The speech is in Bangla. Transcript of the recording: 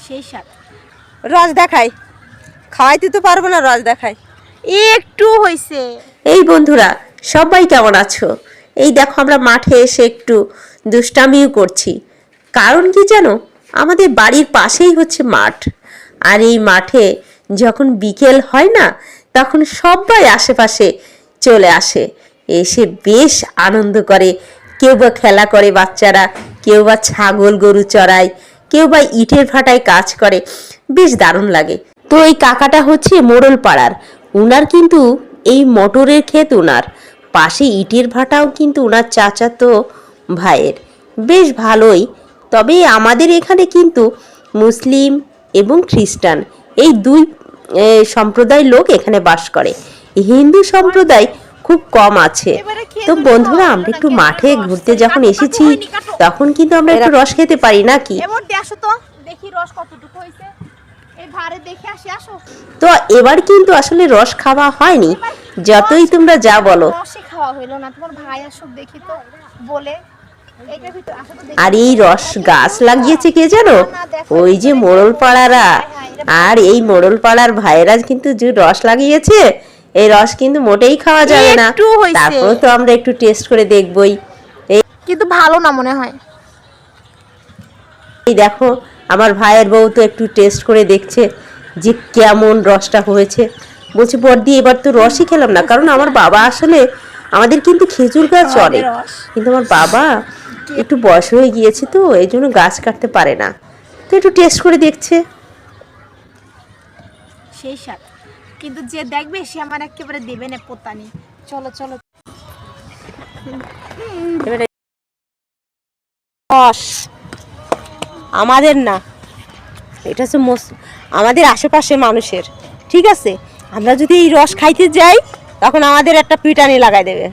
সেই স্বাদ। রস দেখাই, খাওয়াইতে তো পারবো না, রস দেখাই। একটু হইছে। এই বন্ধুরা সবাই কেমন আছো? এই দেখো আমরা মাঠে এসে একটু দুষ্টামিও করছি। কারণ কি জানো, আমাদের বাড়ির পাশেই হচ্ছে মাঠ। আর এই মাঠে যখন বিকেল হয় না, তখন সবাই আশেপাশে চলে আসে, এসে বেশ আনন্দ করে। কেউ বা খেলা করে বাচ্চারা, কেউ বা ছাগল গরু চড়ায়, কেউ বা ইটের ভাটায় কাজ করে, বেশ দারুণ লাগে। তো এই কাকাটা হচ্ছে মোড়ল পাড়ার, উনার কিন্তু এই মটরের ক্ষেত, উনার পাশে ইটের ভাটাও কিন্তু উনার চাচাতো ভাইয়ের। বেশ ভালোই। তবে আমাদের এখানে কিন্তু মুসলিম এবং খ্রিস্টান এই দুই সম্প্রদায় লোক এখানে বাস করে, হিন্দু সম্প্রদায় খুব কম আছে। তো বন্ধুরা আমরা একটু মাঠে ঘুরতে যখন এসেছি, তখন কিন্তু আমরা একটু রস খেতে পারি নাকি। দেখি রস কতটুকু হইছে, এই ভারে দেখে আসি। আসো। তো এবার কিন্তু আসলে রস খাওয়া হয়নি, যতই তোমরা যা বলো। রসই খাওয়া হইলো না, তোমার ভাই আসুক দেখি তো বলে। আর এই রস গাছ লাগিয়েছে কে জানো, ওই যে মোড়ল পাড়ারা। আর এই মোড়ল পাড়ার ভাইয়েরা কিন্তু যে রস লাগিয়েছে, এই রস কিন্তু মোটেই খাওয়া যাবে না। তারপর তো আমরা একটু টেস্ট করে দেখবই, কিন্তু ভালো না মনে হয়। এই দেখো আমার ভাইয়ের বউ তো একটু টেস্ট করে দেখছে যে কেমন রসটা হয়েছে। বলছে বড়দি এবার তো রসই খেলাম না, কারণ আমার বাবা আসলে, আমাদের কিন্তু খেজুর গাছ চলে, কিন্তু আমার বাবা একটু বয়স হয়ে গিয়েছে, তো এই জন্য গাছ কাটতে পারে না। তো একটু টেস্ট করে দেখছে। সেই স্বাদ, কিন্তু যে দেখবে সে আমার একেবারে দেবে না পোতানি। চলো চলো। রস আমাদের না, এটা হচ্ছে আমাদের আশেপাশের মানুষের, ঠিক আছে? আমরা যদি এই রস খাইতে যাই, তখন আমাদের একটা পিটানি লাগাই দেবে।